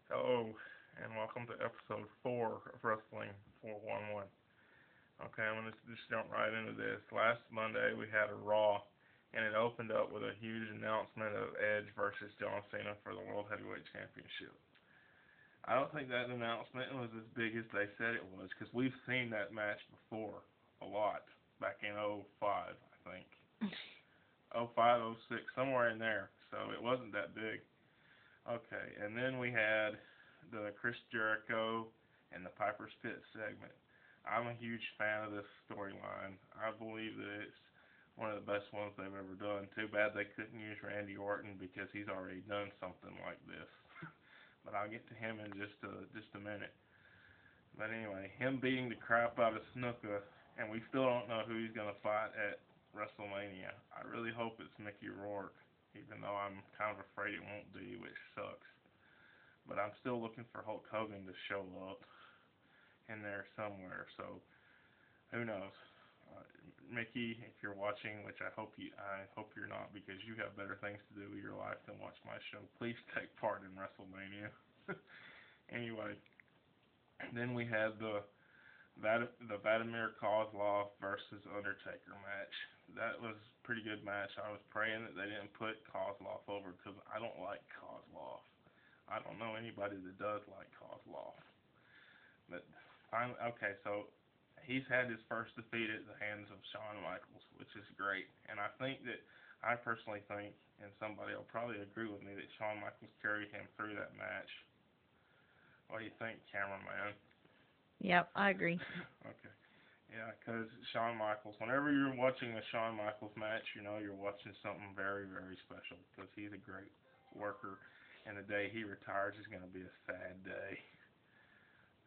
Hello, and welcome to episode 4 of Wrestling 411. Okay, I'm going to just jump right into this. Last Monday we had a Raw, and it opened up with a huge announcement of Edge versus John Cena for the World Heavyweight Championship. I don't think that announcement was as big as they said it was, because we've seen that match before a lot, back in '05, I think. '05, '06, somewhere in there, so it wasn't that big. Okay, and then we had the Chris Jericho and the Piper's Pit segment. I'm a huge fan of this storyline. I believe that it's one of the best ones they've ever done. Too bad they couldn't use Randy Orton because he's already done something like this. But I'll get to him in just a minute. But anyway, him beating the crap out of Snuka, and we still don't know who he's gonna fight at WrestleMania. I really hope it's Mickey Rourke, even though I'm kind of afraid it won't be, which sucks. But I'm still looking for Hulk Hogan to show up in there somewhere. So who knows? Uh, Mickey, if you're watching, which I hope you're not, because you have better things to do with your life than watch my show. Please take part in WrestleMania. Anyway, then we had the Vladimir Kozlov versus Undertaker match. That was a pretty good match. I was praying that they didn't put Kozlov over because I don't like Kozlov. I don't know anybody that does like Kozlov. But okay, so he's had his first defeat at the hands of Shawn Michaels, which is great. And I personally think, and somebody will probably agree with me, that Shawn Michaels carried him through that match. What do you think, cameraman? Yep, I agree. Okay. Yeah, because Shawn Michaels, whenever you're watching a Shawn Michaels match, you know you're watching something very, very special because he's a great worker. And the day he retires is going to be a sad day.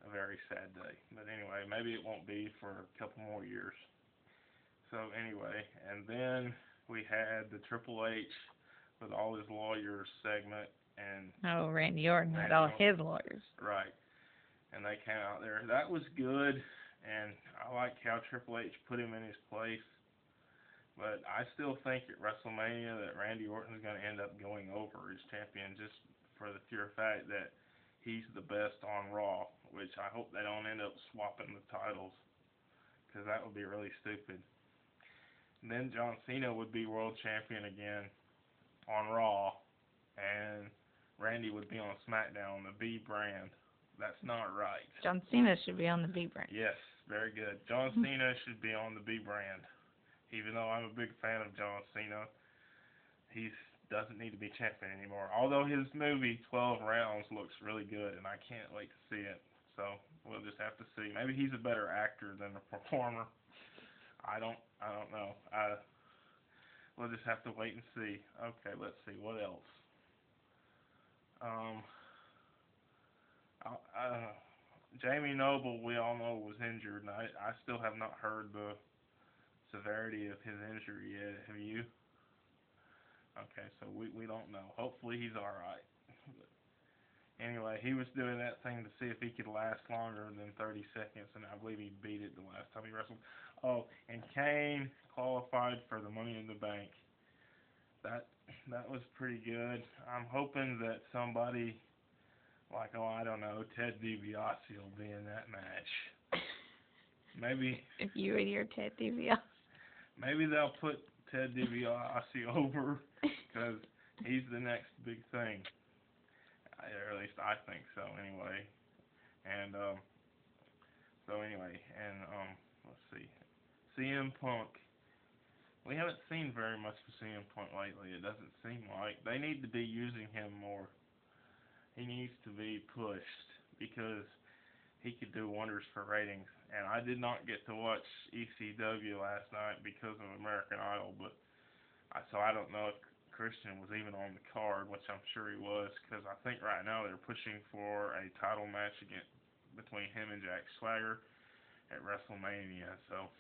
A very sad day. But anyway, maybe it won't be for a couple more years. So anyway, and then we had the Triple H with all his lawyers segment and Oh, Randy Orton had Randy all Orton. his lawyers. Right. And they came out there. That was good, and I like how Triple H put him in his place. But I still think at WrestleMania that Randy Orton is going to end up going over as champion just for the pure fact that he's the best on Raw, which I hope they don't end up swapping the titles because that would be really stupid. And then John Cena would be world champion again on Raw, and Randy would be on SmackDown, the B brand. That's not right. John Cena should be on the B brand. Yes, very good. John Cena should be on the B brand. Even though I'm a big fan of John Cena, he doesn't need to be champion anymore. Although his movie 12 Rounds looks really good, and I can't wait to see it. So we'll just have to see. Maybe he's a better actor than a performer. I don't know. We'll just have to wait and see. Okay, let's see what else. Um, Jamie Noble, we all know, was injured, and I still have not heard the severity of his injury yet. Have you? Okay, so we don't know. Hopefully he's all right. Anyway, he was doing that thing to see if he could last longer than 30 seconds, and I believe he beat it the last time he wrestled. Oh, and Kane qualified for the Money in the Bank. That that was pretty good. I'm hoping that somebody like, oh, I don't know, Ted DiBiase will be in that match. Maybe If you and your Ted DiBiase. maybe they'll put Ted DiBiase over because he's the next big thing. Or at least I think so. Anyway, and let's see, CM Punk. We haven't seen very much of CM Punk lately. It doesn't seem like they need to be using him more. He needs to be pushed because he could do wonders for ratings. And I did not get to watch ECW last night because of American Idol, but so I don't know if Christian was even on the card, which I'm sure he was, because I think right now they're pushing for a title match between him and Jack Swagger at WrestleMania. So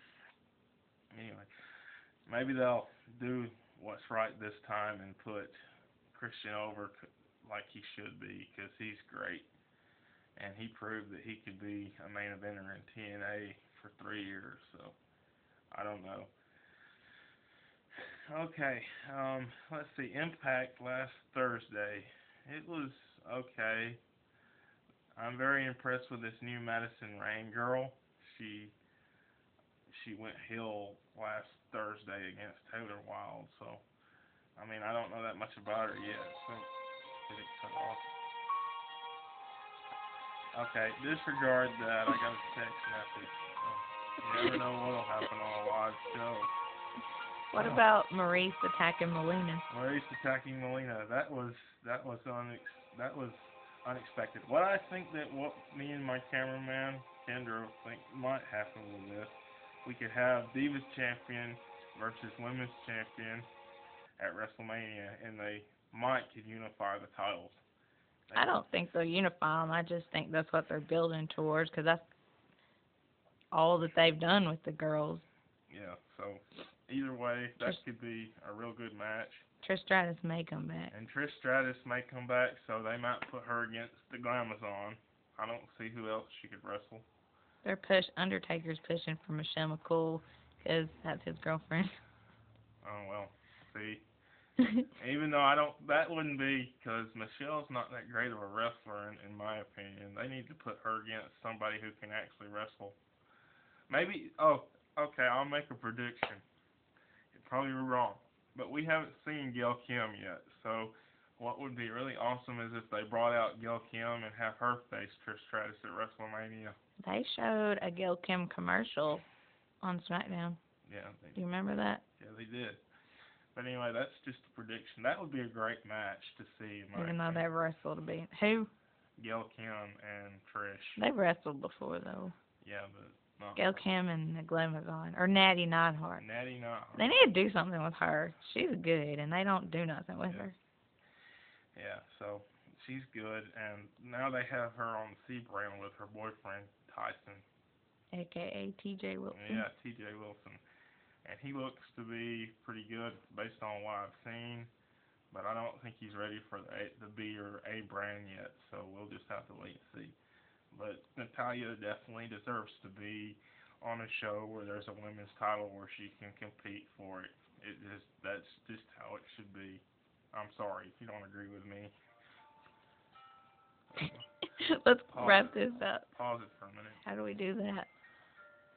anyway, maybe they'll do what's right this time and put Christian over like he should be, because he's great. And he proved that he could be a main eventer in TNA for 3 years. So I don't know. Okay, let's see. Impact last Thursday. It was okay. I'm very impressed with this new Madison Rain girl. She went heel last Thursday against Taylor Wilde, so I mean I don't know that much about her yet. So did it cut off? Okay, disregard that. I got a text message. You never know what'll happen on a live show. What about Maurice attacking Melina? Maurice attacking Melina. That was unexpected. What I think that what me and my cameraman Kendra think might happen with this, we could have Divas Champion versus Women's Champion at WrestleMania, and they might could unify the titles. I don't think they'll unify them. I just think that's what they're building towards, because that's all that they've done with the girls. Yeah, so either way, that could be a real good match. Trish Stratus may come back. And Trish Stratus may come back, so they might put her against the Glamazon. I don't see who else she could wrestle. Undertaker's pushing for Michelle McCool, because that's his girlfriend. Oh, well, see. Even though that wouldn't be, because Michelle's not that great of a wrestler, in my opinion. They need to put her against somebody who can actually wrestle. Maybe, okay, I'll make a prediction. It's probably wrong, but we haven't seen Gail Kim yet, so what would be really awesome is if they brought out Gail Kim and have her face Trish Stratus at WrestleMania. They showed a Gail Kim commercial on SmackDown. Yeah. Do you remember that? Yeah, they did. But anyway, that's just a prediction. That would be a great match to see. Even though they've wrestled who? Gail Kim and Trish. They've wrestled before, though. Yeah, but not Gail Kim and the Glamazon. Or Natty Neidhart. Natty Neidhart. They need to do something with her. She's good, and they don't do nothing with her. Yeah, so she's good, and now they have her on the C brand with her boyfriend, Tyson. A.K.A. T.J. Wilson. Yeah, T.J. Wilson. And he looks to be pretty good based on what I've seen, but I don't think he's ready for the B or A brand yet, so we'll just have to wait and see. But Natalya definitely deserves to be on a show where there's a women's title where she can compete for it. That's just how it should be. I'm sorry if you don't agree with me. Let's wrap this up. Pause it for a minute. How do we do that?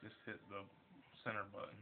Just hit the center button.